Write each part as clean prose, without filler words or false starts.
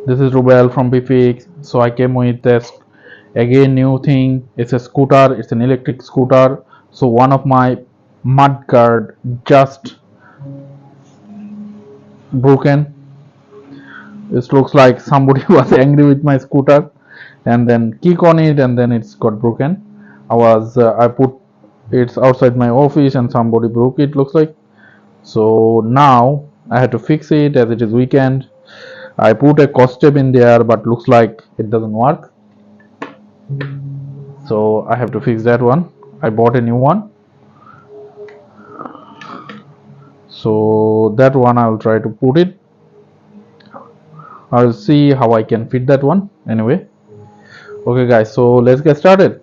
This is Rubel from BFix. So I came with this again new thing. It's a scooter. It's an electric scooter. So one of my Mudguard just broken. It looks like somebody was angry with my scooter and then kick on it and then it's got broken. I put it's outside my office and somebody broke it. Looks like. So now I had to fix it as it is weekend. I put a costab in there, but looks like it doesn't work. So I have to fix that one. I bought a new one. So that one I will try to put it. I will see how I can fit that one. Anyway, okay guys, so let's get started.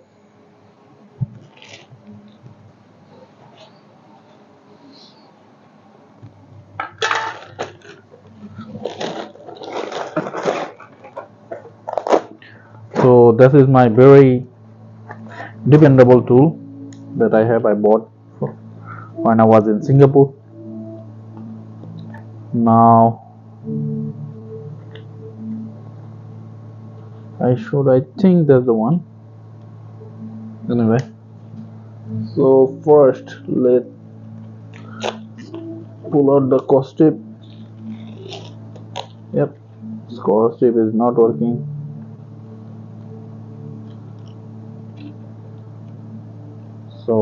So this is my very dependable tool that I bought when I was in Singapore. Now I think that's the one. Anyway, so first let's pull out the costab. Yep, costab is not working. So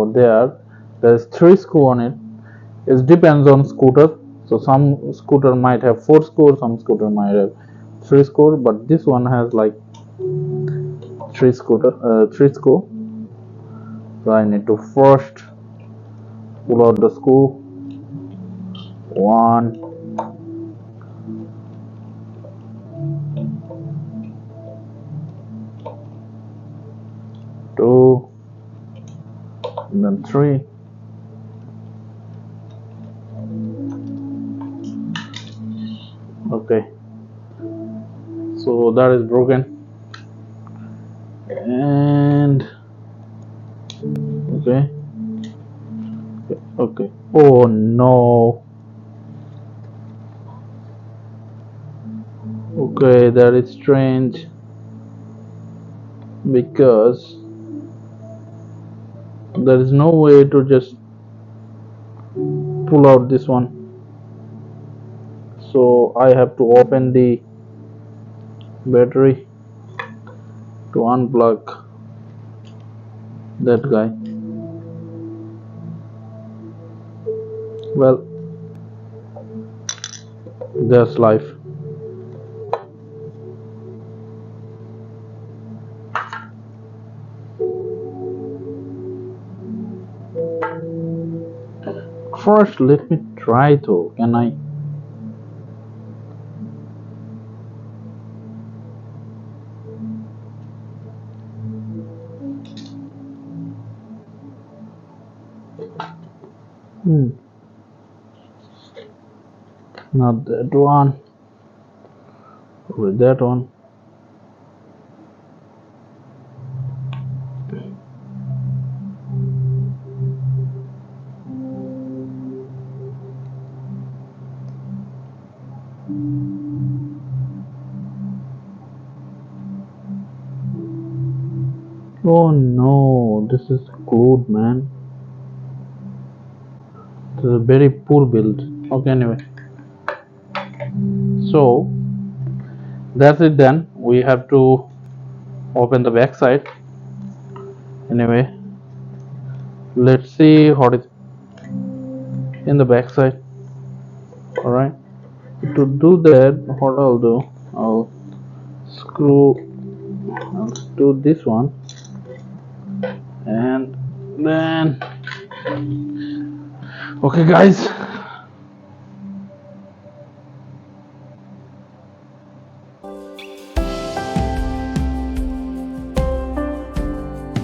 there's 3 screws on it. It depends on scooter. So some scooter might have 4 screws, some scooter might have 3 screws, but this one has like 3 screws. So I need to first pull out the screw. 1, 2, and then 3. Okay, so that is broken. And okay. Oh no. Okay, that is strange because there is no way to just pull out this one. So I have to open the battery to unplug that guy. Well, that's life. First, let me try though. Can I? Not that one. With that one. Oh no, this is glued, man. This is a very poor build. Okay, anyway. So that's it then. We have to open the back side. Anyway, let's see what is in the back side. Alright. To do that, what I'll do, I'll do this one and then okay guys,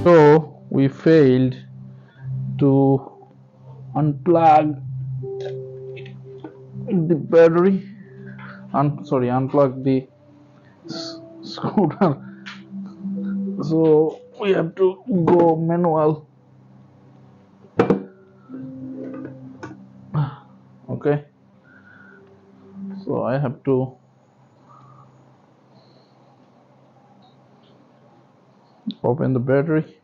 so we failed to unplug the battery, unplug the scooter, so we have to go manual. Okay, so I have to Open the battery.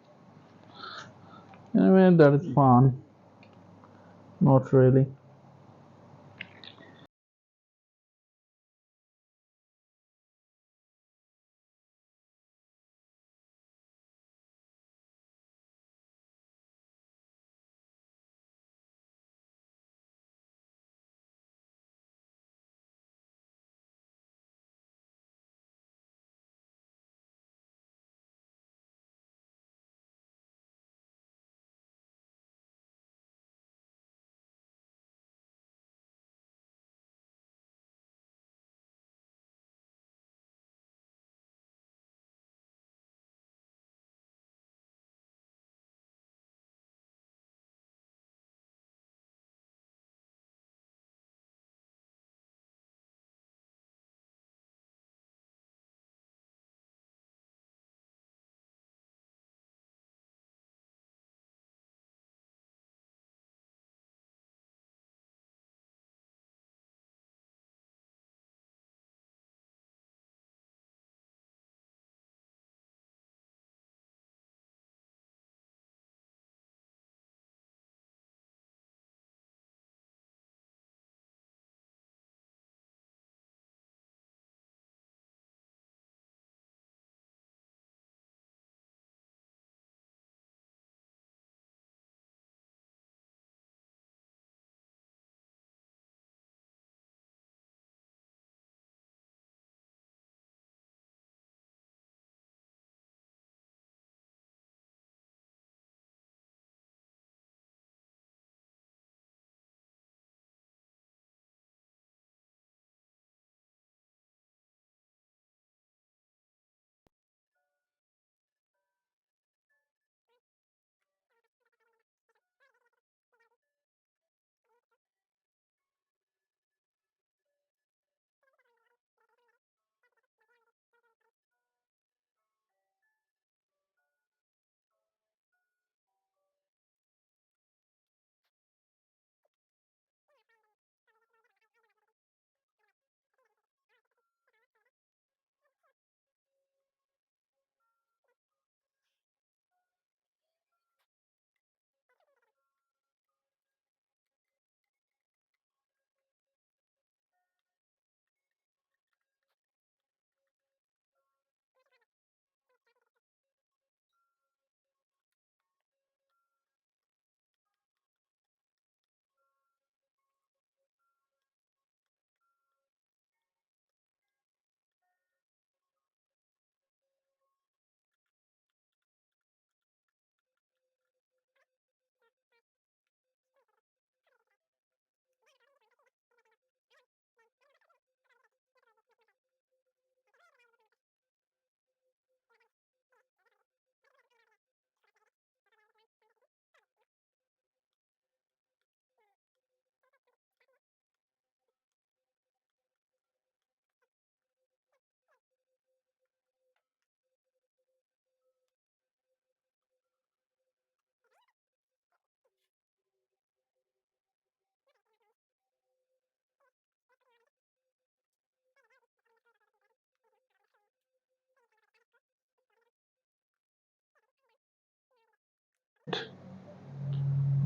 Anyway, that is fun. Not really.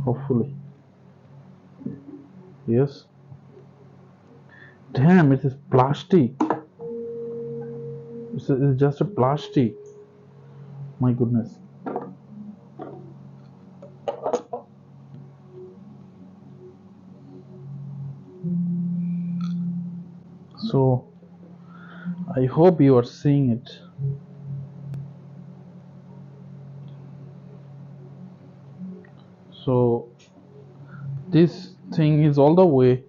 Hopefully. Yes. Damn, it is plastic. It's just a plastic. My goodness. So I hope you are seeing it. So this thing is all the way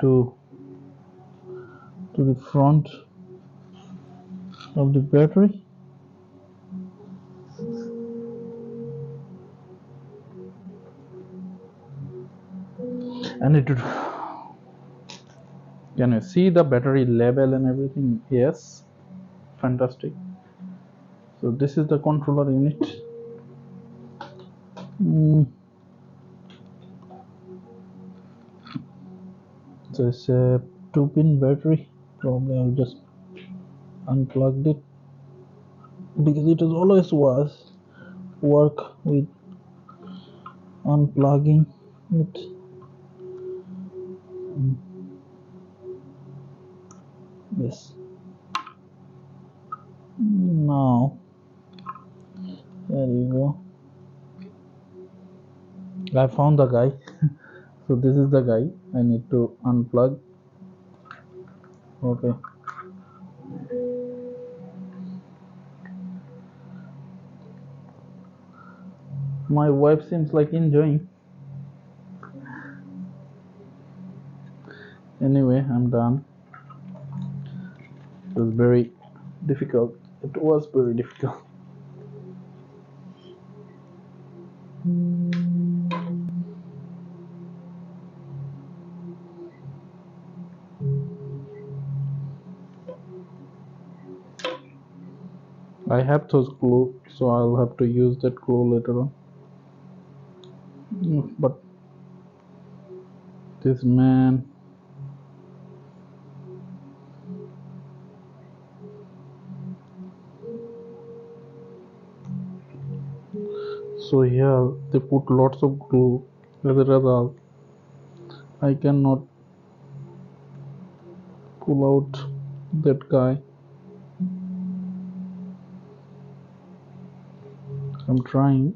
to the front of the battery, and it would, can you see the battery level and everything? Yes, fantastic. So this is the controller unit. So it's a 2-pin battery. Probably I'll just unplug it. because it is always work with unplugging it. Yes, now there you go. I found the guy. So this is the guy I need to unplug. Okay, my wife seems like enjoying. Anyway, I'm done. It was very difficult. It was very difficult. I have those glue, so I'll have to use that glue later on. But this man, so here they put lots of glue. As a result, I cannot pull out that guy. I'm trying.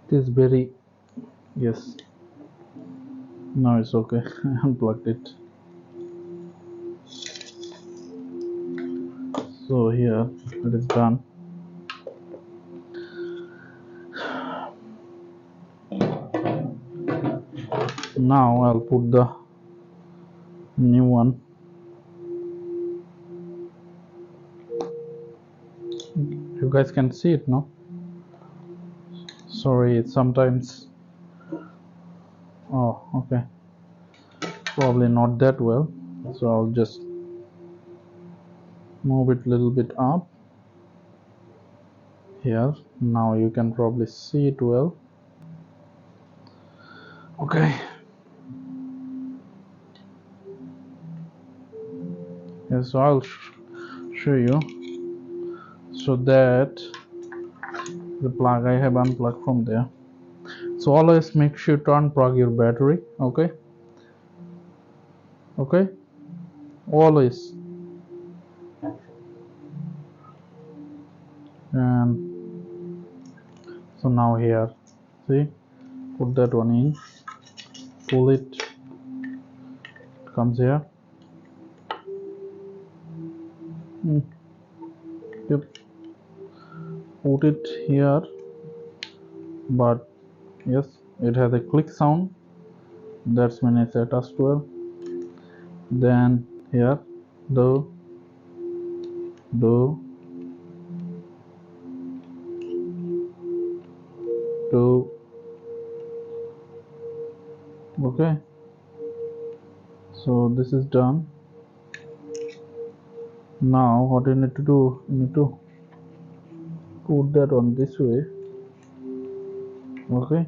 It is very, yes. Now it's okay. I unplugged it. So here it is done. Now I'll put the new one. You guys can see it, no? Sorry, it's sometimes. Oh, okay. Probably not that well. So I'll just move it a little bit up here. Now you can probably see it well. Okay. Yes, so I'll show you. So that the plug I have unplugged from there. So always make sure to unplug your battery. Okay. Okay. Always. And so now here, see, put that one in, pull it, comes here. Yep. Put it here, but yes, it has a click sound. That's when it's attached well. Then here, do okay. So this is done. Now what you need to do, you need to put that on this way. Okay,